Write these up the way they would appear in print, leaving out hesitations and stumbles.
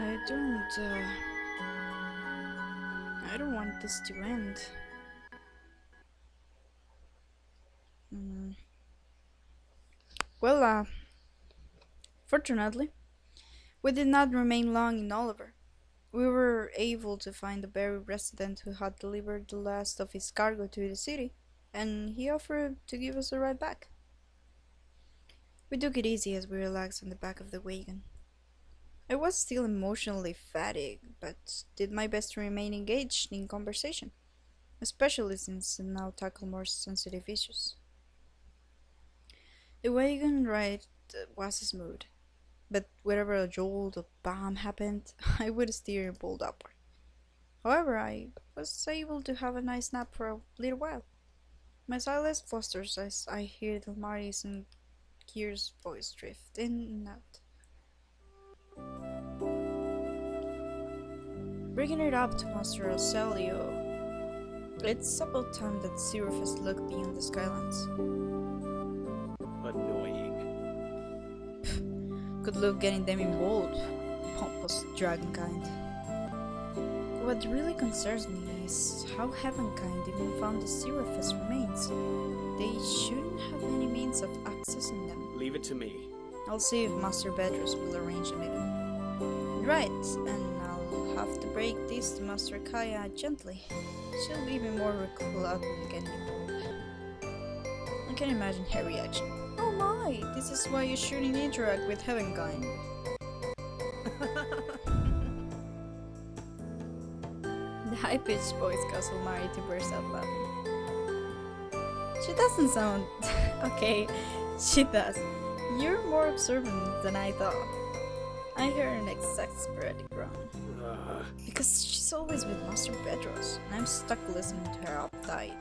I don't, I don't want this to end. Mm. Well, fortunately, we did not remain long in Oliver. We were able to find a very resident who had delivered the last of his cargo to the city, and he offered to give us a ride back. We took it easy as we relaxed on the back of the wagon. I was still emotionally fatigued, but did my best to remain engaged in conversation, especially since it now tackled more sensitive issues. The wagon ride was smooth, but wherever a jolt or bump happened, I would steer bolt upward. However, I was able to have a nice nap for a little while. My silence fosters as I hear the Marty's and Kier's voice drift in and out. Bringing it up to Master Celio, it's about time that Seraphis looked beyond the skylines. Annoying. Good luck getting them involved, pompous dragon kind. What really concerns me is how Heavenkind even found the Seraphis remains. They shouldn't have any means of accessing them. Leave it to me. I'll see if Master Bedros will arrange a meeting. Right, and I'll have to break this to Master Kaya gently. She'll be even more reluctant getting involved. I can imagine her reaction. Oh my, this is why you shouldn't interact with Heavenkind. The high-pitched voice caused Mari to burst out laughing. She doesn't sound... okay, she does. You're more observant than I thought. I heard an exasperated groan. Because she's always with Master Bedros, and I'm stuck listening to her uptight.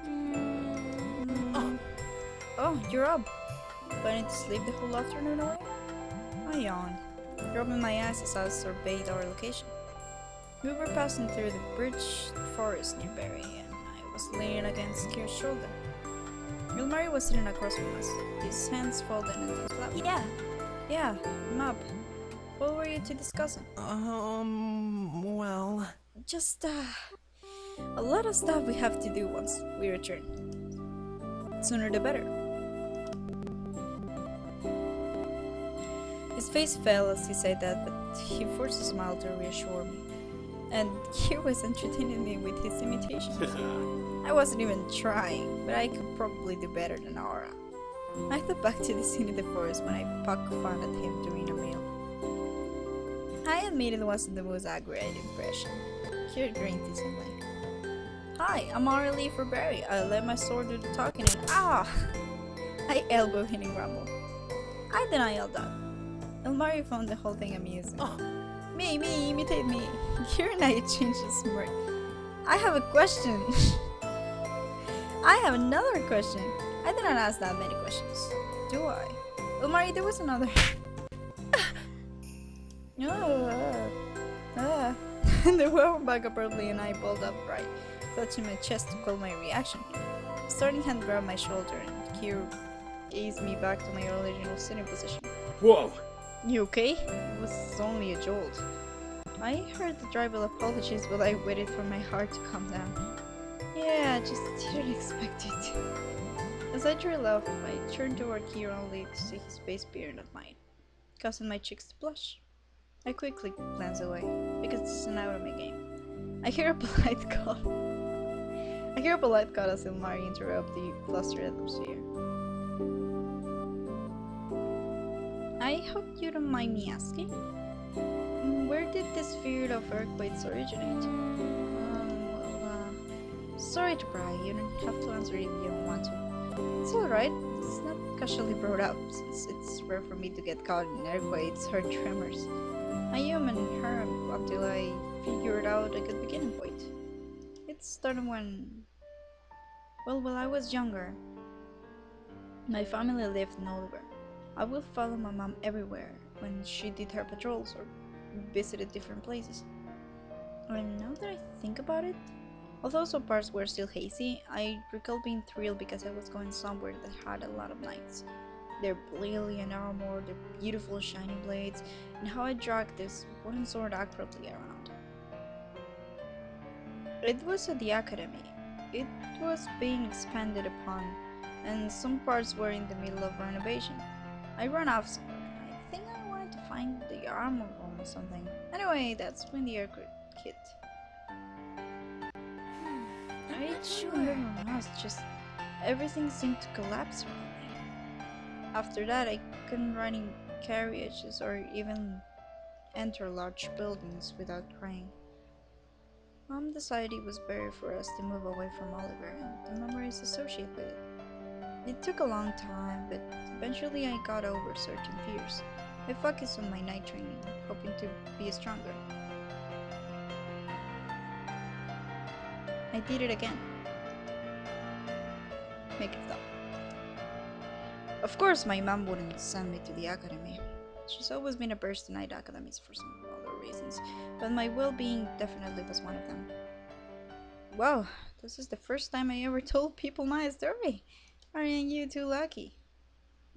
Oh, you're up. Planning to sleep the whole afternoon away? I yawned, rubbing my eyes as I surveyed our location. We were passing through the birch forest near Barry, and I was leaning against Kier's shoulder. Ilmari was sitting across from us, his hands folded into his lap. Yeah, I'm up. What were you two discussing? Well... Just, a lot of stuff we have to do once we return. Sooner the better. His face fell as he said that, but he forced a smile to reassure me. And Kier was entertaining me with his imitations. I wasn't even trying, but I could probably do better than Aura. I thought back to the scene in the forest when I poked fun at him during a meal. I admit it wasn't the most accurate impression. Kier grinned decently. Hi, I'm Aura Lee for Barry. I let my sword do the talking and I elbowed him and grumbled. I deny all that. Elmari found the whole thing amusing. Me, imitate me. Kier and I exchanged a smirk. I have a question. I have another question. I did not ask that many questions. Do I? Elmari, there was another. The weapon back abruptly and I pulled upright, clutching my chest to quell my reaction. The starting hand grabbed my shoulder and Kier eased me back to my original sitting position. Whoa! You okay? It was only a jolt. I heard the tribal apologies, but I waited for my heart to calm down. Yeah, I just didn't expect it. As I drew off, I turned toward Kier only to see his face peering at mine, causing my cheeks to blush. I quickly glanced away, because this is an hour of my game. I hear a polite call. As Ilmari interrupted the flustered atmosphere. I hope you don't mind me asking. Where did this fear of earthquakes originate? Sorry to pry, you don't have to answer if you don't want to. It's alright, it's not casually brought up, since it's rare for me to get caught in earthquakes or tremors. I am an hermit until I figured out a good beginning point. It started when... well, while I was younger. My family lived in Oliver. I would follow my mom everywhere when she did her patrols or visited different places. And now that I think about it, although some parts were still hazy, I recall being thrilled because I was going somewhere that had a lot of nights. Their brilliant armor, their beautiful shiny blades, and how I dragged this wooden sword accurately around. It was at the academy. It was being expanded upon, and some parts were in the middle of renovation. I ran off somewhere. I think I wanted to find the armor room or something. Anyway, that's when the earthquake hit. I'm I not don't sure. remember much, just everything seemed to collapse around me. After that, I couldn't ride in carriages or even enter large buildings without crying. Mom decided it was better for us to move away from Oliver and the memories associated with it. It took a long time, but eventually I got over certain fears. I focused on my night training, hoping to be stronger. I did it again. Make it stop. Of course, my mom wouldn't send me to the academy. She's always been averse to night academies for some other reasons, but my well-being definitely was one of them. Wow, this is the first time I ever told people my story. Aren't you too lucky?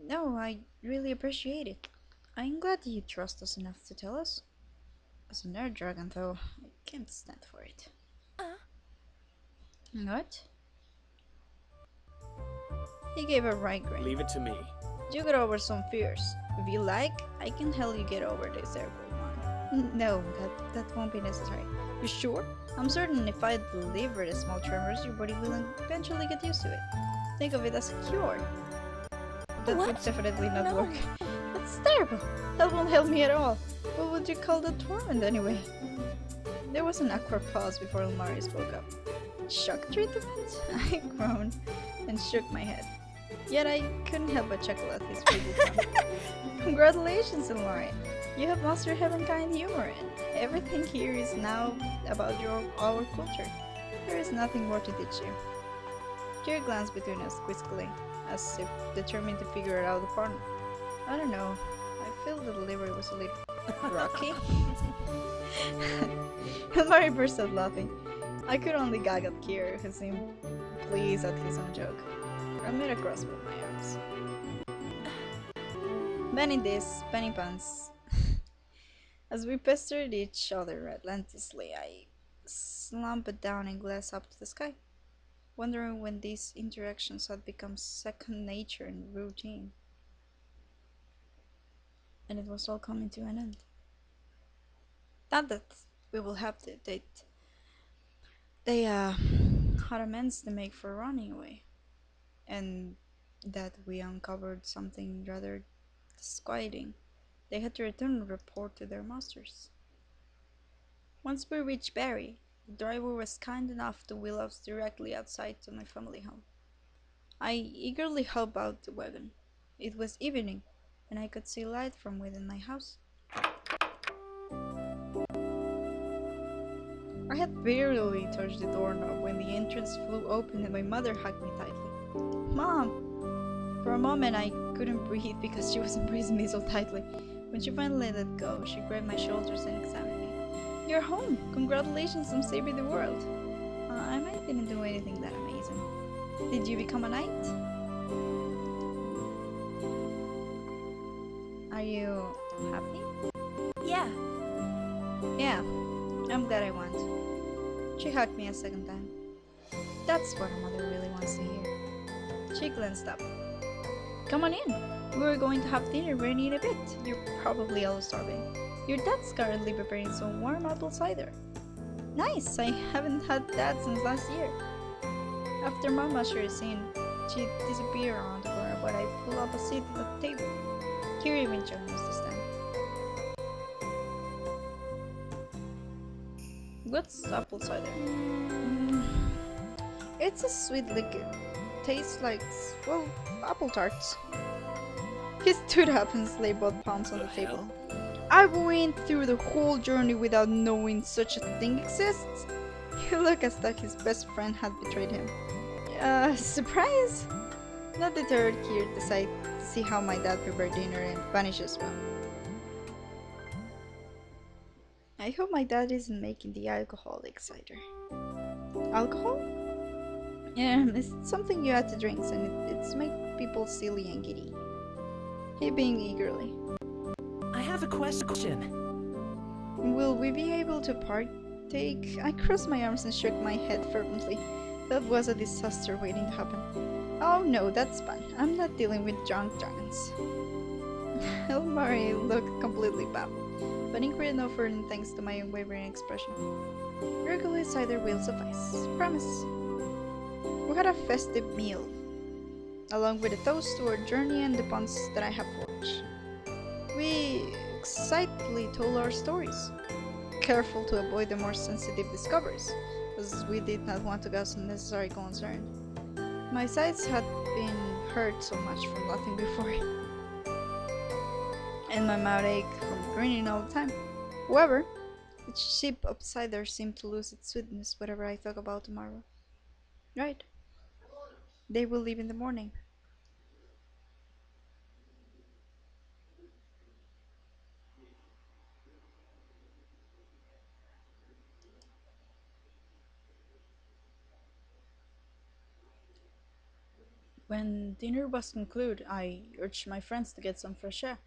No, I really appreciate it. I'm glad you trust us enough to tell us. As a nerd dragon, though, I can't stand for it. Uh, What? He gave a right grin. Leave it to me. You get over some fears. If you like, I can help you get over this airport one. No, that won't be necessary. You sure? I'm certain if I deliver the small tremors, your body will eventually get used to it. Think of it as a cure. That would What? definitely not No. work. That's terrible. That won't help me at all. What would you call the torment anyway? There was an awkward pause before Elmari spoke up. Shock treatment? I groaned and shook my head. Yet I couldn't help but chuckle at his feeble pun. Congratulations, Elmari. You have mastered heaven-kind humor, and everything here is now about our culture. There is nothing more to teach you. Kira glanced between us quizzically, as if determined to figure it out apart. I don't know. I feel the delivery was a little rocky. Elmari burst out laughing. I could only gag at Kira, who seemed pleased at his own joke. I made a cross with my arms. Benny this, Benny pants. As we pestered each other relentlessly, I slumped down and glanced up to the sky, wondering when these interactions had become second nature and routine. And it was all coming to an end. Not that we will have to date. They had amends to make for running away, and that we uncovered something rather disquieting. They had to return and report to their masters. Once we reached Barry, the driver was kind enough to wheel us directly outside to my family home. I eagerly hopped out the wagon. It was evening, and I could see light from within my house. I had barely touched the doorknob when the entrance flew open and my mother hugged me tightly. Mom! For a moment I couldn't breathe because she was embracing me so tightly. When she finally let go, she grabbed my shoulders and examined me. You're home! Congratulations on saving the world! I might didn't do anything that amazing. Did you become a knight? Are you happy? Yeah. Yeah, I'm glad I won. She hugged me a second time. That's what a mother really wants to hear. She glanced up. Come on in. We're going to have dinner ready in a bit. You're probably all starving. Your dad's currently preparing some warm apple cider. Nice, I haven't had that since last year. After Mama ushered us in, she disappeared around the corner, but I pulled up a seat at the table. Kiri even joined us this time. What's apple cider? It's a sweet liquor. Tastes like, well, apple tarts. He stood up and laid both palms on the table. I went through the whole journey without knowing such a thing exists. He looked as though his best friend had betrayed him. Surprise? Not deterred, Kier decided to see how my dad prepared dinner and vanish as well. I hope my dad isn't making the alcoholic cider. Alcohol? Yeah, it's something you add to drinks and it's make people silly and giddy. heaping eagerly. I have a question. Will we be able to partake? I crossed my arms and shook my head fervently. That was a disaster waiting to happen. Oh no, that's fun. I'm not dealing with drunk dragons. Elmari looked completely baffled, but incurred no further thanks to my unwavering expression. Regular cider will suffice. Promise. We had a festive meal, along with a toast to our journey and the bonds that I have forged. We excitedly told our stories, careful to avoid the more sensitive discoveries, as we did not want to cause unnecessary concern. My sides had been hurt so much from laughing before, and my mouth ached from grinning all the time. However, each sip of cider seemed to lose its sweetness whenever I thought about tomorrow. Right, they will leave in the morning. When dinner was concluded, I urged my friends to get some fresh air,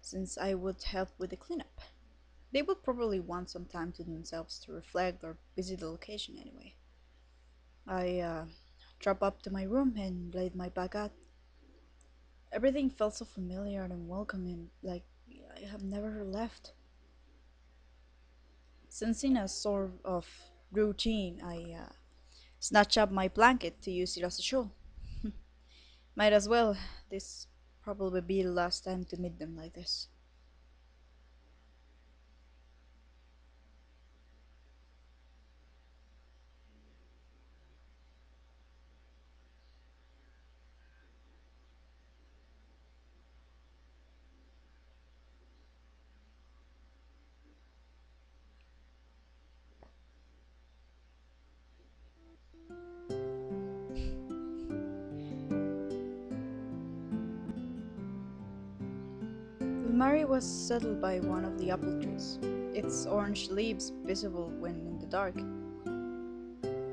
since I would help with the cleanup. They would probably want some time to themselves to reflect or visit the location anyway. I dropped up to my room and laid my back out. Everything felt so familiar and welcoming, like I have never left. Sensing a sort of routine, I snatched up my blanket to use it as a shawl. Might as well. This probably be the last time to meet them like this. Mary was settled by one of the apple trees, its orange leaves visible when in the dark.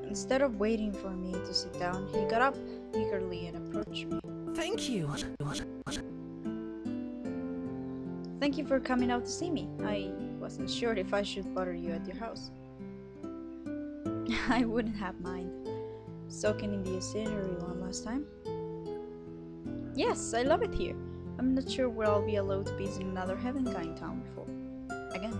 Instead of waiting for me to sit down, he got up eagerly and approached me. Thank you. Thank you for coming out to see me. I wasn't sure if I should bother you at your house. I wouldn't have mind. Soaking in the scenery one last time? Yes, I love it here. I'm not sure where I'll be allowed to visit another Heavenkind town before. Again.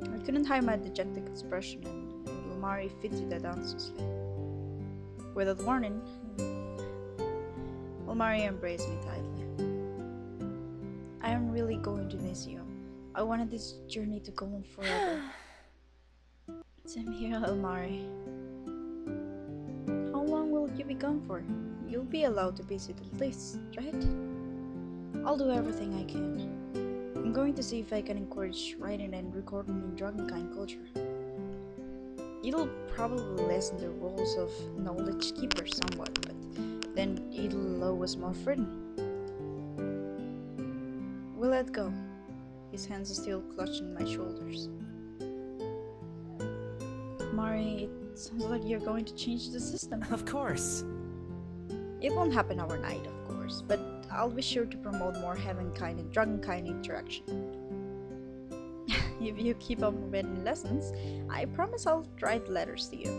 I couldn't hide my dejected expression, and Ilmari fitted that answers. Without warning, Ilmari embraced me tightly. I am really going to miss you. I wanted this journey to go on forever. Same here, Ilmari. How long will you be gone for? You'll be allowed to visit at least, right? I'll do everything I can. I'm going to see if I can encourage writing and recording in Dragonkind culture. It'll probably lessen the roles of knowledge keeper somewhat, but then it'll allow us more freedom. We let go. His hands are still clutching my shoulders. Mari, it sounds like you're going to change the system. Of course. It won't happen overnight, of course, but I'll be sure to promote more Heavenkind and Dragonkind interaction. If you keep on reading lessons, I promise I'll write letters to you.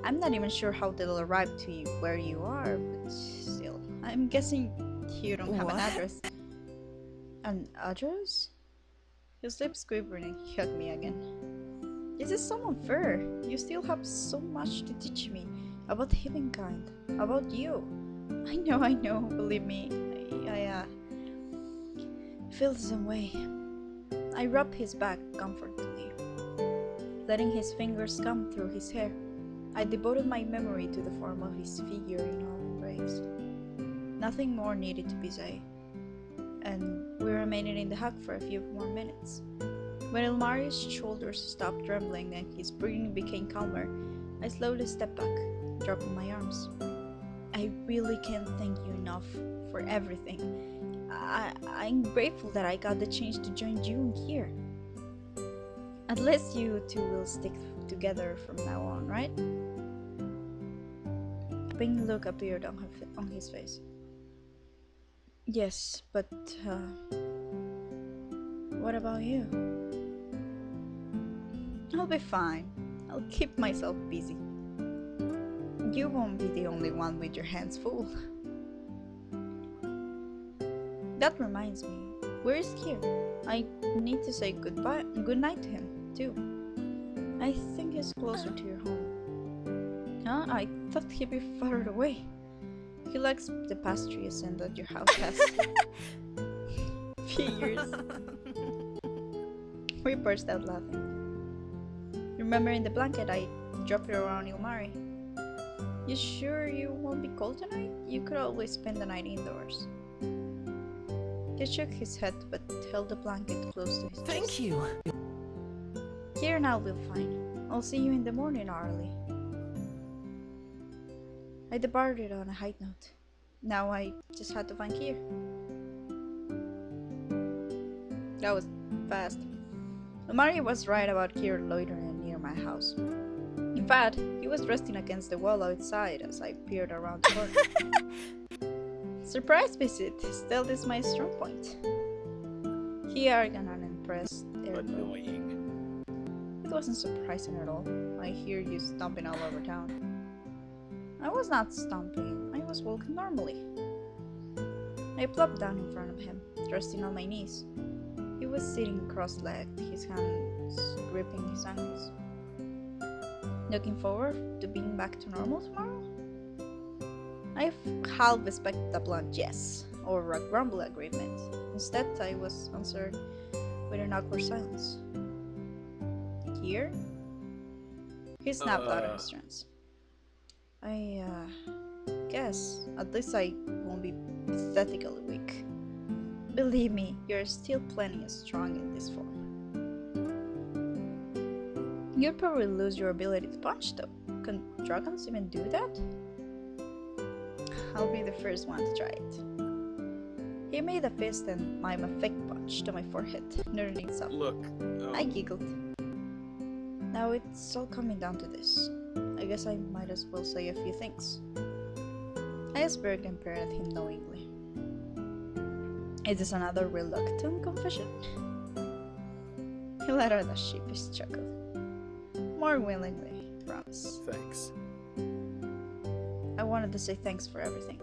I'm not even sure how they'll arrive to you where you are, but still, I'm guessing you don't have an address. An address? His lips quivered and he hugged me again. This is so unfair. You still have so much to teach me about Heavenkind, about you. I know, believe me. I feel the same way. I rubbed his back comfortingly, letting his fingers come through his hair. I devoted my memory to the form of his figure in our embrace. Nothing more needed to be said, and we remained in the hut for a few more minutes. When Ilmari's shoulders stopped trembling and his breathing became calmer, I slowly stepped back, dropping my arms. I really can't thank you enough for everything. I'm grateful that I got the chance to join you here. At least you two will stick together from now on, right? A pained look appeared on his face. Yes, but what about you? I'll be fine. I'll keep myself busy. You won't be the only one with your hands full. That reminds me, where is Kier? I need to say good night to him, too. I think he's closer to your home. Huh? I thought he'd be farther away. He likes the pastry you send at your house past few years. We burst out laughing. Remember in the blanket I dropped it around Ilmari? You sure you won't be cold tonight? You could always spend the night indoors. He shook his head but held the blanket close to his chest. Thank you. Here and I'll be fine. I'll see you in the morning, Arlie. I departed on a high note. Now I just had to find Kier. That was fast. Mari was right about Kier loitering near my house. In fact, he was resting against the wall outside as I peered around the corner. Surprise visit! Stealth is my strong point. He arrogant and unimpressed. Annoying. It wasn't surprising at all. I hear you stomping all over town. I was not stomping, I was walking normally. I plopped down in front of him, resting on my knees. He was sitting cross-legged, his hands gripping his ankles. Looking forward to being back to normal tomorrow? I half expected a blunt yes, or a grumble agreement. Instead, I was answered with an awkward silence. Here? He snapped out of his trance. I guess at least I won't be pathetically weak. Believe me, you're still plenty strong in this form. You'd probably lose your ability to punch though. Can dragons even do that? I'll be the first one to try it. He made a fist and mimed a fake punch to my forehead, nerding up. Look. I giggled. Now it's all coming down to this. I guess I might as well say a few things. I smirked and peered at him knowingly. Is this another reluctant confession? He let out a sheepish chuckle. More willingly, promise. Thanks. I wanted to say thanks for everything.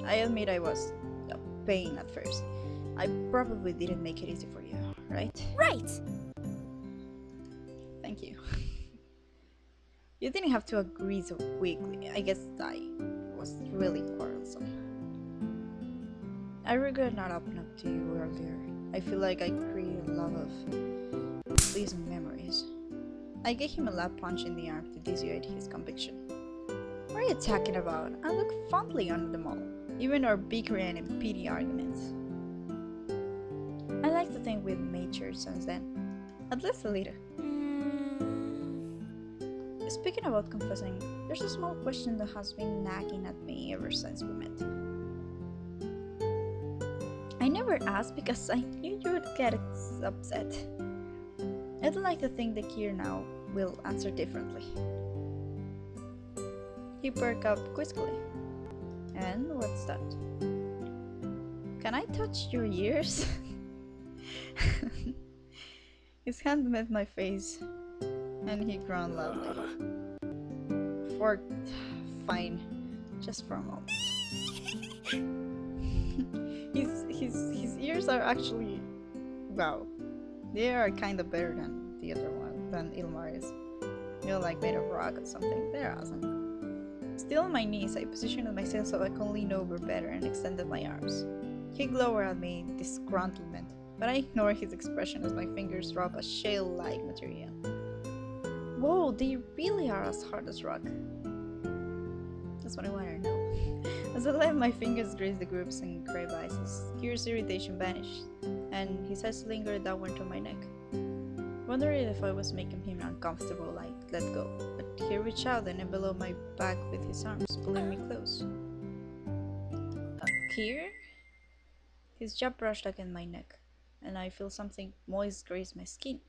I admit I was a pain at first. I probably didn't make it easy for you, right? Right! Thank you. You didn't have to agree so quickly. I guess I was really quarrelsome. I regret not opening up to you earlier. I feel like I created a lot of pleasant memories. I gave him a lap punch in the arm to dissuade his conviction. What are you talking about? I look fondly on them all, even our bickering and petty arguments. I like to think we've matured since then, at least a little. Speaking about confessing, there's a small question that has been nagging at me ever since we met. I never asked because I knew you would get upset. I'd like to think that Kier now will answer differently. He perked up quizzically. And what's that? Can I touch your ears? His hand met my face, and he groaned loudly. Fine, just for a moment. His ears are actually, wow, they are kind of better than the other one, than Ilmar's. They're like made of rock or something. They're awesome. Still on my knees, I positioned myself so I could lean over better and extended my arms. He glowered at me in disgruntlement, but I ignored his expression as my fingers rubbed a shale-like material. Whoa, they really are as hard as rock. That's what I wanted to know. As I let my fingers graze the grooves and crevices, Kier's irritation vanished, and his eyes lingered downward to my neck. Wondering if I was making him uncomfortable, I let go, but he reached out and enveloped my back with his arms, pulling me close. Kier? His jaw brushed against my neck, and I feel something moist graze my skin.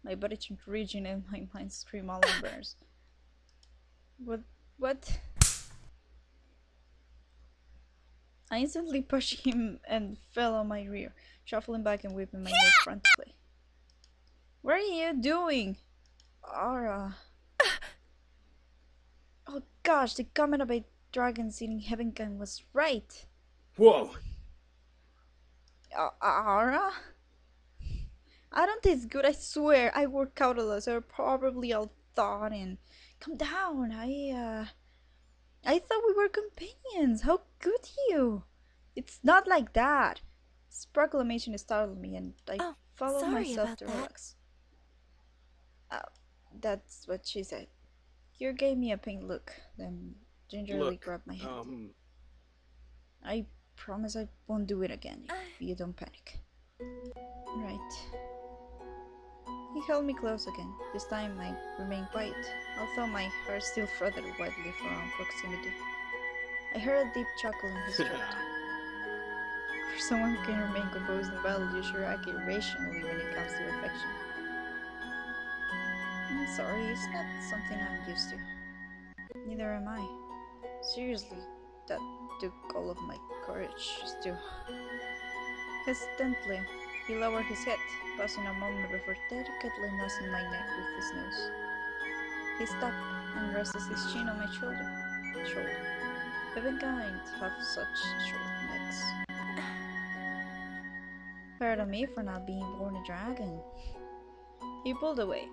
My body turned rigid and my mind screamed all numbers. What? I instantly pushed him and fell on my rear, shuffling back and whipping my neck frantically. What are you doing? Ara. Oh gosh, the comment about dragons eating Heavenkind was right. Whoa! Ara? I don't taste good, I swear. I work out a lot, so probably all thought in. Calm down, I thought we were companions. How could you? It's not like that. This proclamation startled me, and I Oh, followed sorry myself about to that. relax. Uh, that's what she said. You gave me a pink look, then gingerly Look, grabbed my hand. I promise I won't do it again if you don't panic. Right. He held me close again. This time I remained quiet, although my heart still fluttered wildly for our proximity. I heard a deep chuckle in his throat. For someone who can remain composed in battle, you sure act irrationally when it comes to affection. I'm sorry, it's not something I'm used to. Neither am I. Seriously, that took all of my courage just to. Hesitantly, he lowered his head, pausing a moment before delicately nuzzling my neck with his nose. He stopped and rested his chin on my shoulder. Heavenkind have such short necks. Pardon me for not being born a dragon. He pulled away,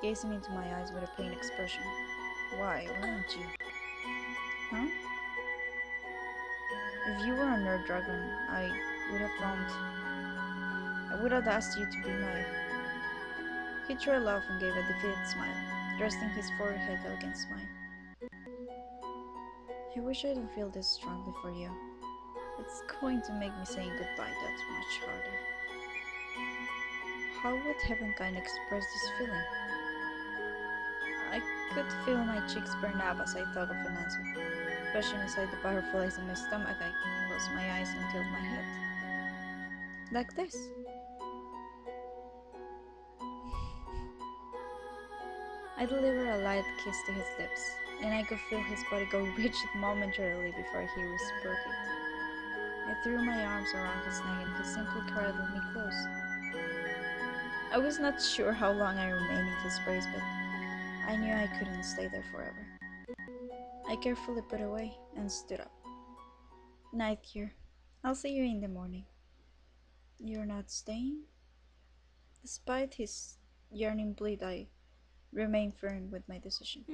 gazing into my eyes with a pained expression. Why weren't you? Huh? If you were a nerd dragon, I would have asked you to be my. He trailed off and gave a defeated smile, resting his forehead against mine. I wish I didn't feel this strongly for you. It's going to make me saying goodbye that much harder. How would Heavenkind express this feeling? I could feel my cheeks burn up as I thought of an answer. Pushing aside the butterflies in my stomach, I closed my eyes and tilted my head. Like this. I delivered a light kiss to his lips, and I could feel his body go rigid momentarily before he reciprocated. I threw my arms around his neck and he simply cradled me close. I was not sure how long I remained in his embrace, but I knew I couldn't stay there forever. I carefully put away and stood up. Night, Kier. I'll see you in the morning. You're not staying? Despite his yearning bleed, I remained firm with my decision.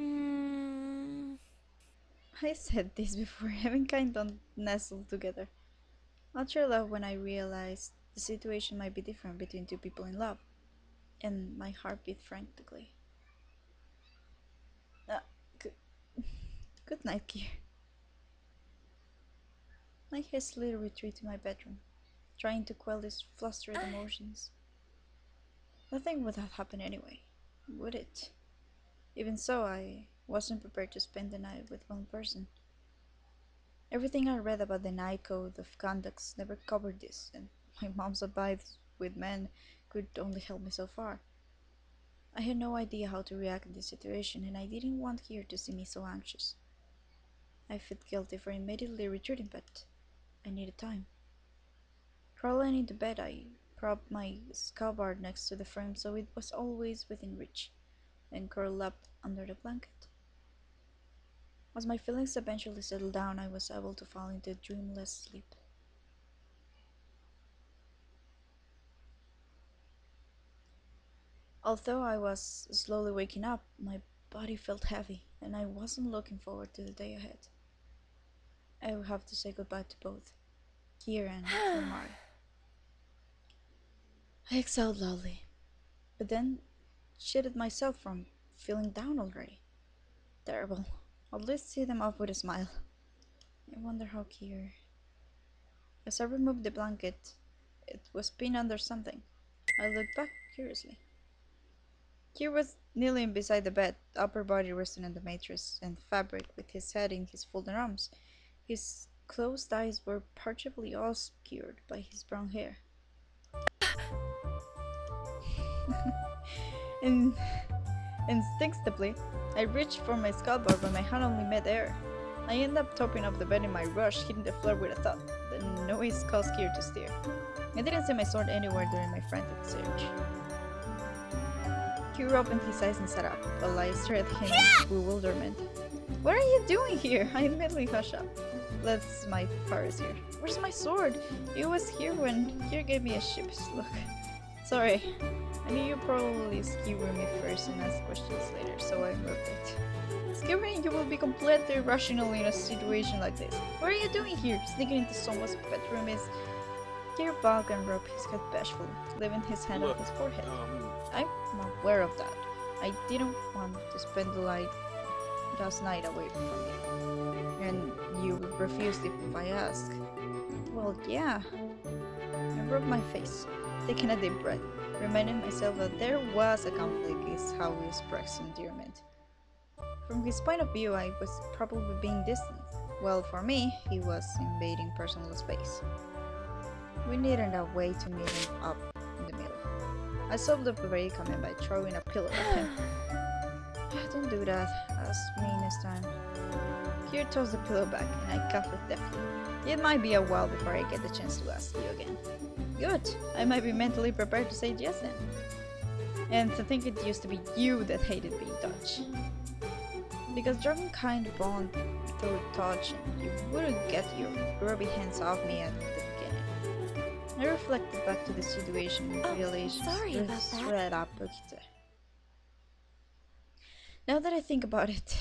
I said this before having kind of nestled together. Not sure love when I realized the situation might be different between two people in love, and my heart beat frantically. Uh, good, good night, Kier. I hastily retreated to my bedroom, trying to quell these flustered emotions. Nothing would have happened anyway, would it? Even so, I wasn't prepared to spend the night with one person. Everything I read about the Night Code of Conducts never covered this, and my mom's advice with men could only help me so far. I had no idea how to react in this situation, and I didn't want Kier to see me so anxious. I felt guilty for immediately retreating, but I needed time. Crawling into bed, I propped my scabbard next to the frame so it was always within reach, and curled up under the blanket. As my feelings eventually settled down, I was able to fall into dreamless sleep. Although I was slowly waking up, my body felt heavy, and I wasn't looking forward to the day ahead. I would have to say goodbye to both Kier and Kilmari. I exhaled loudly, but then shitted myself from feeling down already. Terrible. At least see them off with a smile. I wonder how Kier. As I removed the blanket, it was pinned under something. I looked back curiously. Kier was kneeling beside the bed, upper body resting on the mattress and fabric, with his head in his folded arms. His closed eyes were partially obscured by his brown hair. In Instinctively, I reached for my scabbard, but my hand only met air. I end up topping up the bed in my rush, hitting the floor with a thud. The noise caused Kier to stare. I didn't see my sword anywhere during my frantic search. Kier opened his eyes and sat up, while I stared at him in bewilderment. What are you doing here? I immediately hushed up. That's my Paris here. Where's my sword? It was here when Kier gave me a sheepish look. Sorry. I knew you probably skewer me first and ask questions later, so I moved it. Skewering you will be completely irrational in a situation like this. What are you doing here? Sneaking into someone's bedroom is... Kier bowed and rubbed his head bashfully, leaving his hand on his forehead. I'm aware of that. I didn't want to spend the last night away from you. And you refused if I asked. Well, yeah. I rubbed my face, taking a deep breath, reminding myself that there was a conflict is how we express endearment. From his point of view, I was probably being distant. Well, for me, he was invading personal space. We needed a way to meet him up in the middle. I solved the predicament by throwing a pillow at him. Don't do that, asked me next time. Kier tossed the pillow back, and I cuffed it deftly. It might be a while before I get the chance to ask you again. Good, I might be mentally prepared to say yes then. And to think it used to be you that hated being touched. Because dragonkind bond through touch, and you wouldn't get your grubby hands off me at the beginning. I reflected back to the situation and realized sorry about that. Now that I think about it,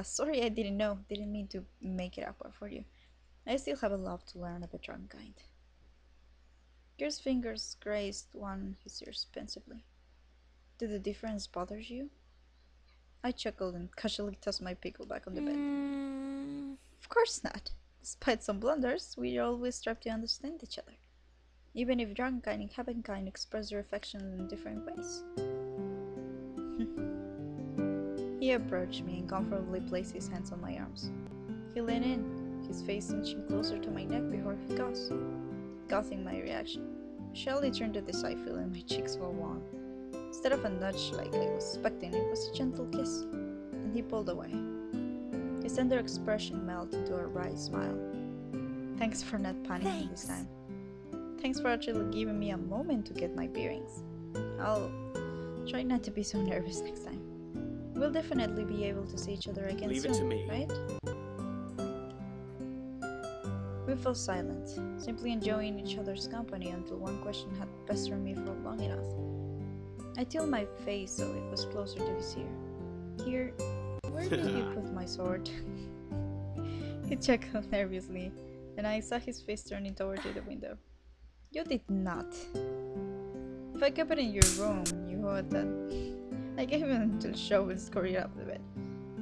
sorry I didn't mean to make it awkward for you. I still have a lot to learn about dragonkind. Gear's fingers grazed one his ears pensively. Did the difference bother you? I chuckled and casually tossed my pickle back on the bed. Of course not. Despite some blunders, we always strive to understand each other. Even if dragonkind and havenkind express their affection in different ways. He approached me and comfortably placed his hands on my arms. He leaned in, his face inching closer to my neck before he paused, causing my reaction. I shyly turned to the side, feeling my cheeks were warm. Instead of a nudge like I was expecting, it was a gentle kiss, and he pulled away. His tender expression melted into a wry smile. Thanks for not panicking this time. Thanks for actually giving me a moment to get my bearings. I'll try not to be so nervous next time. We'll definitely be able to see each other again Leave soon, it to me. right? We fell silent, simply enjoying each other's company until one question had pestered me for long enough. I tilted my face so it was closer to his ear. Here, where did you put my sword? He chuckled nervously, and I saw his face turning toward the window. You did not. If I kept it in your room, you would that. I gave him until show and scurried out of the bed.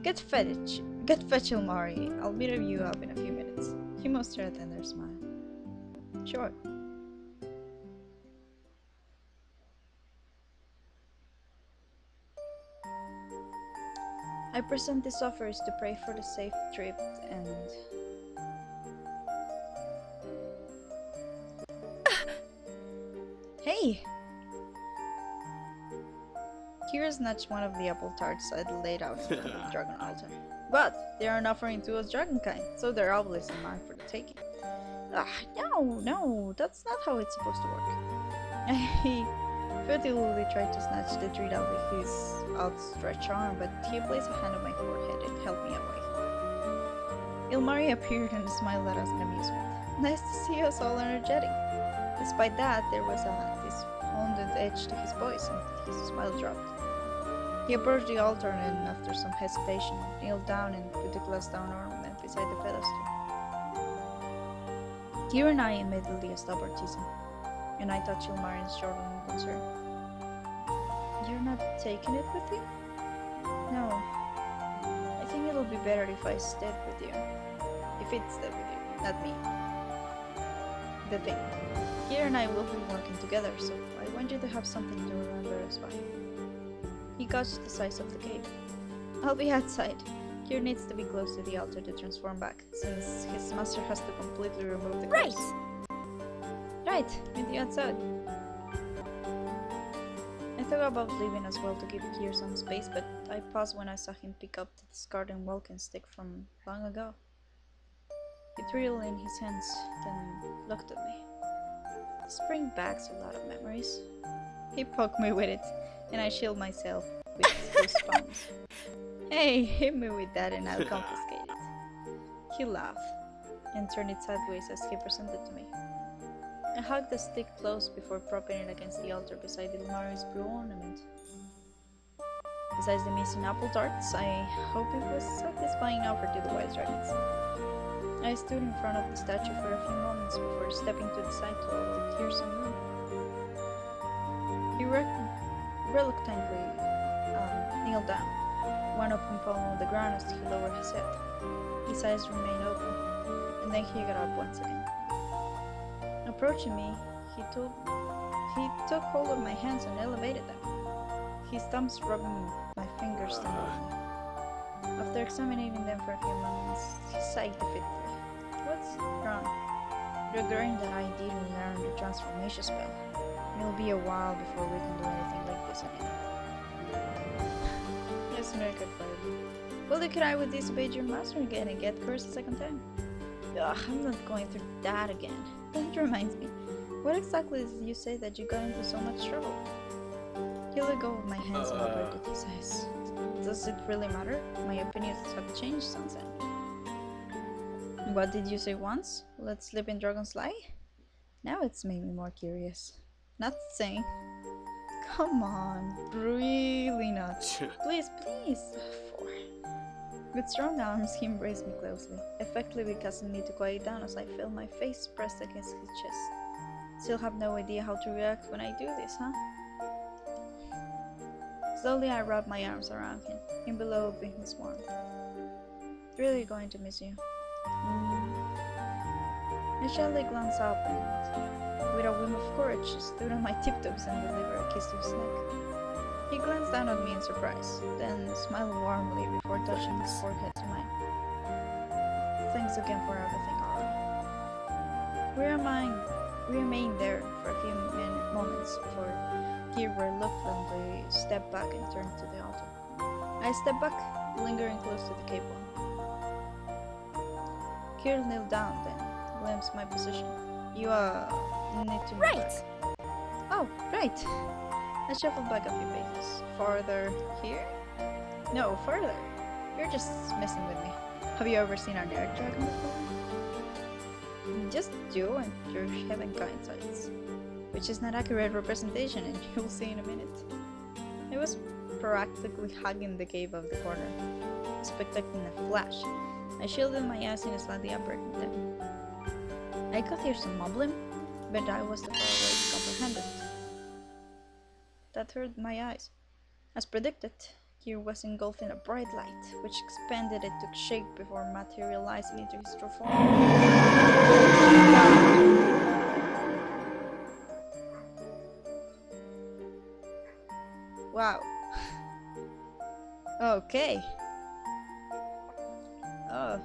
Get fetch Ilmari. I'll meet you up in a few minutes. He mustered a tender smile. Sure. I present these offers to pray for the safe trip and... Hey! Kira snatched one of the apple tarts I'd laid out for the dragon altar. But they are an offering to us dragonkind, so they're obviously mine for the taking. No, that's not how it's supposed to work. I futilely tried to snatch the treat out with his outstretched arm, but he placed a hand on my forehead and held me away. Ilmari appeared and smiled at us in amusement. Nice to see us all energetic. Despite that, there was this haunted edge to his voice, and his smile dropped. He approached the altar and, after some hesitation, kneeled down and put the glass down ornament beside the pedestal. Kira and I immediately stopped our teasing, and I touched Ilmarin's shoulder in concern. You're not taking it with you? No. I think it'll be better if I stayed with you. If it stayed with you, not me. The thing. Kira and I will be working together, so I want you to have something to remember us by. He gauged the size of the cave. I'll be outside. Kira needs to be close to the altar to transform back, since his master has to completely remove the curse. Right! Meet you outside. I thought about leaving as well to give Kira some space, but I paused when I saw him pick up the discarded walking stick from long ago. He twirled in his hands, then looked at me. This brings back a lot of memories. He poked me with it, and I shielded myself with goosebumps. Hey, hit me with that and I'll confiscate it. He laughed and turned it sideways as he presented it to me. I hugged the stick close before propping it against the altar beside Ilmari's blue ornament. Besides the missing apple tarts, I hope it was satisfying offer to the white dragons. I stood in front of the statue for a few moments before stepping to the side to look at the fearsome room. He reluctantly kneeled down, one open palm on the ground as he lowered his head. His eyes remained open, and then he got up once again. Approaching me, he took hold of my hands and elevated them, his thumbs rubbing my fingers tenderly. After examining them for a few moments, he sighed defeatedly. What's wrong? Regretting that I didn't learn the transformation spell. It'll be a while before we can do anything like this again. Yes, America quietly. Well, you could I would disobey your master again and get cursed a second time. Ugh, I'm not going through that again. That reminds me. What exactly did you say that you got into so much trouble? He let go of my hands and averted his eyes. Does it really matter? My opinions have changed since then. What did you say once? Let's sleep in Dragon's Lie? Now it's made me more curious. Nothing. Come on, really not. Please, please. With strong arms, he embraced me closely, effectively causing me to quiet down as I felt my face pressed against his chest. Still have no idea how to react when I do this, huh? Slowly, I wrapped my arms around him, enveloping his warmth. Really going to miss you. I gently glanced up and, with a whim of courage, stood on my tiptoes and delivered a kiss to his neck. He glanced down at me in surprise, then smiled warmly before touching his forehead to mine. Thanks again for everything, Aura. We remained there for a few moments before Kier reluctantly stepped back and turned to the altar. I stepped back, lingering close to the cave wall. Kier knelt down, then glimpsed my position. You need to move back. Oh, right. I shuffled back a few paces. Farther here? No, further. You're just messing with me. Have you ever seen an air dragon before? Just you and your heaven-kind sights. Which is not accurate representation, and you'll see in a minute. I was practically hugging the cave of the corner, expecting a flash. I shielded my eyes in a slightly averted them. I could hear some mumbling, but I was too far away to comprehend it. That hurt my eyes. As predicted, Kier was engulfed in a bright light, which expanded and took shape before materializing into his true form. Wow. Okay. Oh.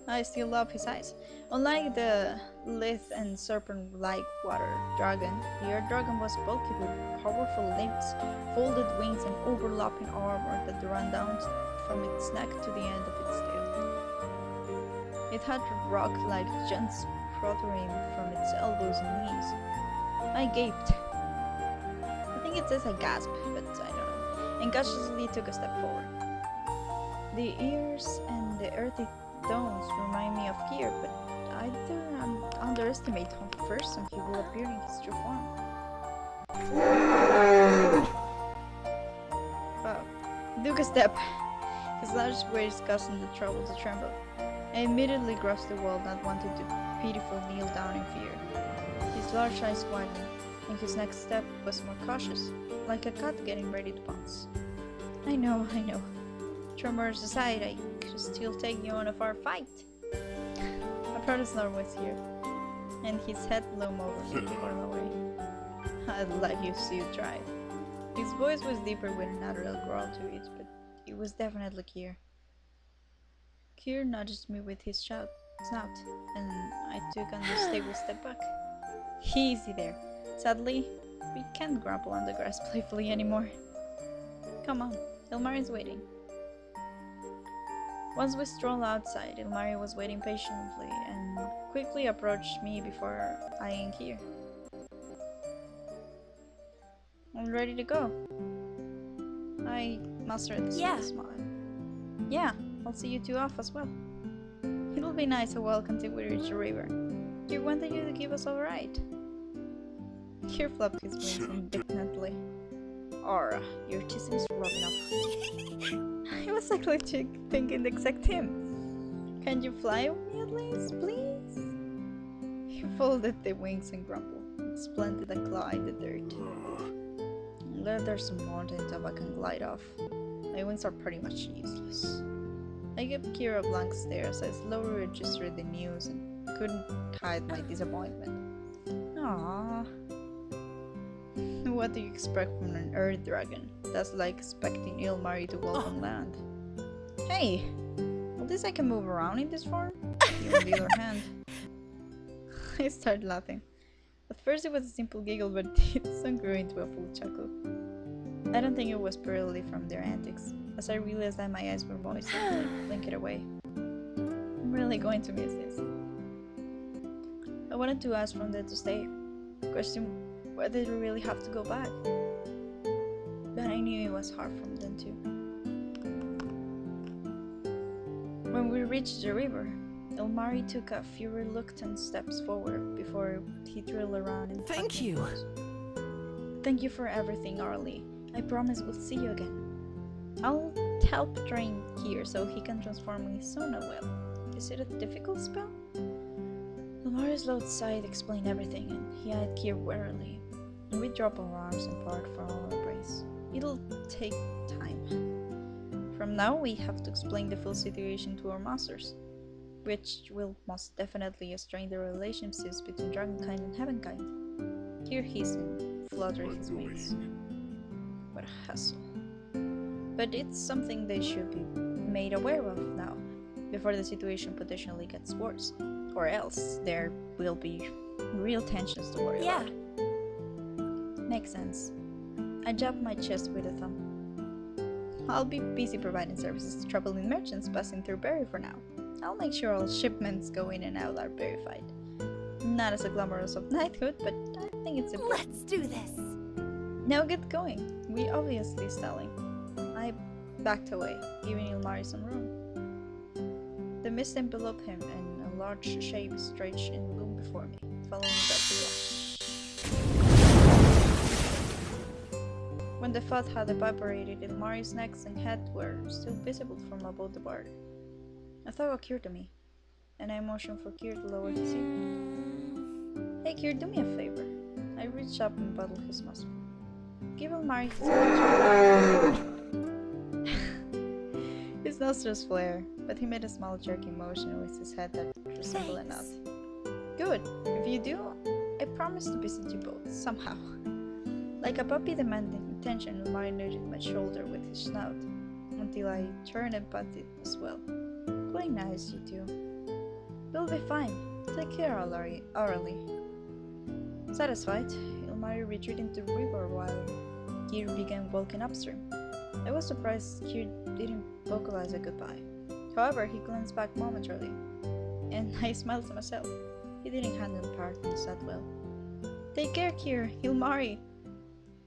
I still love his eyes. Unlike the lithe and serpent-like water dragon, the earth dragon was bulky with powerful limbs, folded wings, and overlapping armor that ran down from its neck to the end of its tail. It had rock-like joints protruding from its elbows and knees. I gaped. I think it says I gasped, but I don't know, and cautiously took a step forward. The ears and the earthy tones remind me of Kier, but I don't underestimate how fearsome he will appear in his true form. Wow. He took a step. His large waist causing the trouble to tremble. I immediately crossed the wall, not wanting to beatiful kneel down in fear. His large eyes widened, and his next step was more cautious, like a cat getting ready to pounce. I know. Tremors aside, I could still take you on a fair fight. I promised no was here, and his head loomed over me before lowering. I'd like you to see you try. His voice was deeper with a natural growl to it, but it was definitely Kier. Kier nudged me with his snout, and I took an unstable step back. Easy there. Sadly, we can't grapple on the grass playfully anymore. Come on, Ilmar is waiting. Once we strolled outside, Ilmari was waiting patiently and quickly approached me before eyeing Kier. I'm ready to go. I mustered a small smile. Yeah, I'll see you two off as well. It'll be nice and welcome until we reach the river. Kier wanted you to give us a ride. Kier flapped his wings indignantly. Aura, your teasing's rubbing off. I was actually thinking the exact him. Can you fly with me at least, please? He folded the wings and grumbled, splinted a claw in the dirt. There's a mountain top I can glide off. My wings are pretty much useless. I gave Kira a blank stare as I slowly registered the news and couldn't hide my disappointment. Aww. What do you expect from an earth dragon? That's like expecting Ilmari to walk on land. Hey! At least I can move around in this form? You on the other hand. I started laughing. At first it was a simple giggle, but it soon grew into a full chuckle. I don't think it was purely from their antics, as I realized that my eyes were moist and blinked away. I'm really going to miss this. I wanted to ask from them to stay, question whether they really have to go back, but I knew it was hard from them too. When we reached the river, Ilmari took a few reluctant steps forward before he drilled around in Thank you. Thank you for everything, Arlie. I promise we'll see you again. I'll help train Kier so he can transform his Sona well. Is it a difficult spell? Ilmari's loud side explained everything, and he eyed Kier warily. We drop our arms apart for our embrace. It'll take time. From now, we have to explain the full situation to our masters, which will most definitely strain the relationships between Dragonkind and Heavenkind. Kier hissed and fluttered his wings. What a hassle. But it's something they should be made aware of now, before the situation potentially gets worse. Or else there will be real tensions to worry about. Makes sense. I jabbed my chest with a thumb. I'll be busy providing services to traveling merchants passing through Berry for now. I'll make sure all shipments go in and out are verified. Not as a glamorous of knighthood, but I think it's important. Let's do this! Now get going. We obviously stalling. I backed away, giving Ilmari some room. The mist enveloped him, and a large shape stretched in gloom before me, following that flash. When the fog had evaporated, Ilmari's neck and head were still visible from above the bar. A thought occurred to me, and I motioned for Kier to lower his ear. Hey Kier, do me a favor. I reached up and bottled his muzzle. Give Ilmari his muzzle. His nostrils flared, but he made a small jerky motion with his head that resembled a nod. Good. If you do, I promise to visit you both, somehow. Like a puppy demanding attention, Ilmari nudged my shoulder with his snout, until I turned and patted as well. Playing nice, you two. We'll be fine. Take care, Aurelie. Satisfied, Ilmari retreated into the river while Kier began walking upstream. I was surprised Kier didn't vocalize a goodbye. However, he glanced back momentarily, and I smiled to myself. He didn't handle partners that well. Take care, Kier. Ilmari.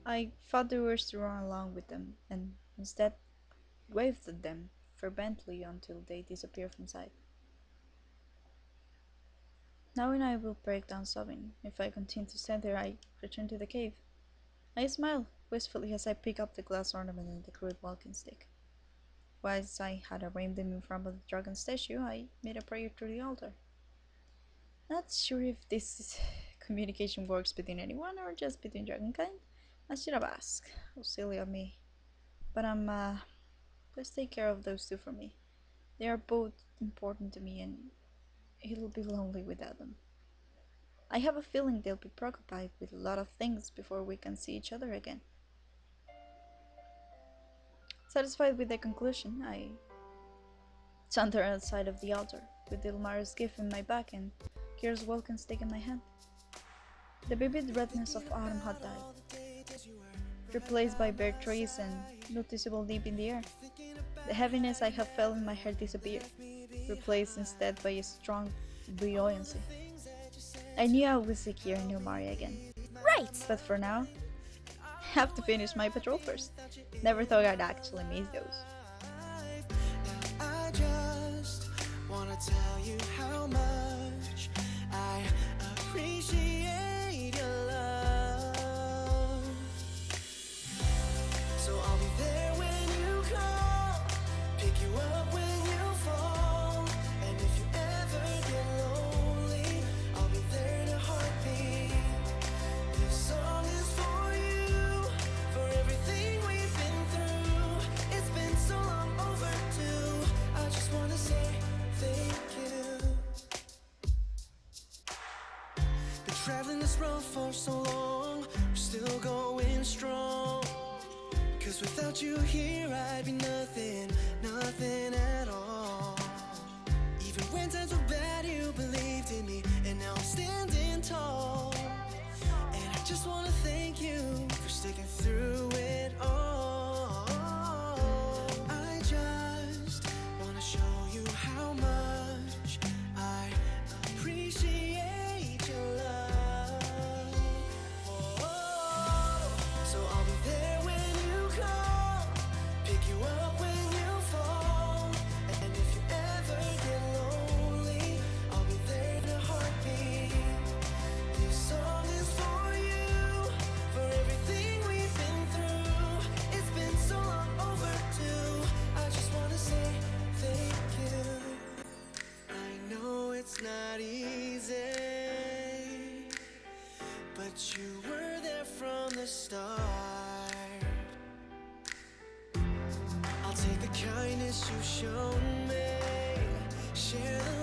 I fought the words to run along with them, and instead waved at them fervently until they disappeared from sight. Now and I will break down sobbing. If I continue to stand there, I return to the cave. I smile wistfully as I pick up the glass ornament and the crude walking stick. Whilst I had arraigned them in front of the dragon statue, I made a prayer to the altar. Not sure if this communication works between anyone or just between Dragonkind. I should have asked. How silly of me. But please take care of those two for me. They are both important to me, and it'll be lonely without them. I have a feeling they'll be preoccupied with a lot of things before we can see each other again. Satisfied with the conclusion, I sauntered outside of the altar, with Ilmari's gift in my back and Kira's walking stick in my hand. The vivid redness of autumn had died, replaced by bare trees and noticeable deep in the air. The heaviness I have felt in my heart disappeared, replaced instead by a strong buoyancy. I knew I would secure a new Mario again, Right! but for now, I have to finish my patrol first. Never thought I'd actually miss those. I just wanna tell you how much I appreciate your love. So I'll be there when you call, pick you up when you fall, and if you ever get lonely, I'll be there to heartbeat. This song is for you, for everything we've been through. It's been so long overdue. I just wanna say thank you. Been traveling this road for so long, we're still going strong. Cause without you here, I'd be nothing, nothing at all. Even when times were bad, you believed in me, and now I'm standing tall. And I just wanna thank you for sticking through it all. I just wanna show you how much I appreciate your love. So I'll be there when you call, pick you up when you fall, and if you ever get lonely, I'll be there to heartbeat. This song is for you, for everything we've been through. It's been so long overdue. I just wanna say thank you. I know it's not easy, but you were there from the start. I'll take the kindness you've shown me, share the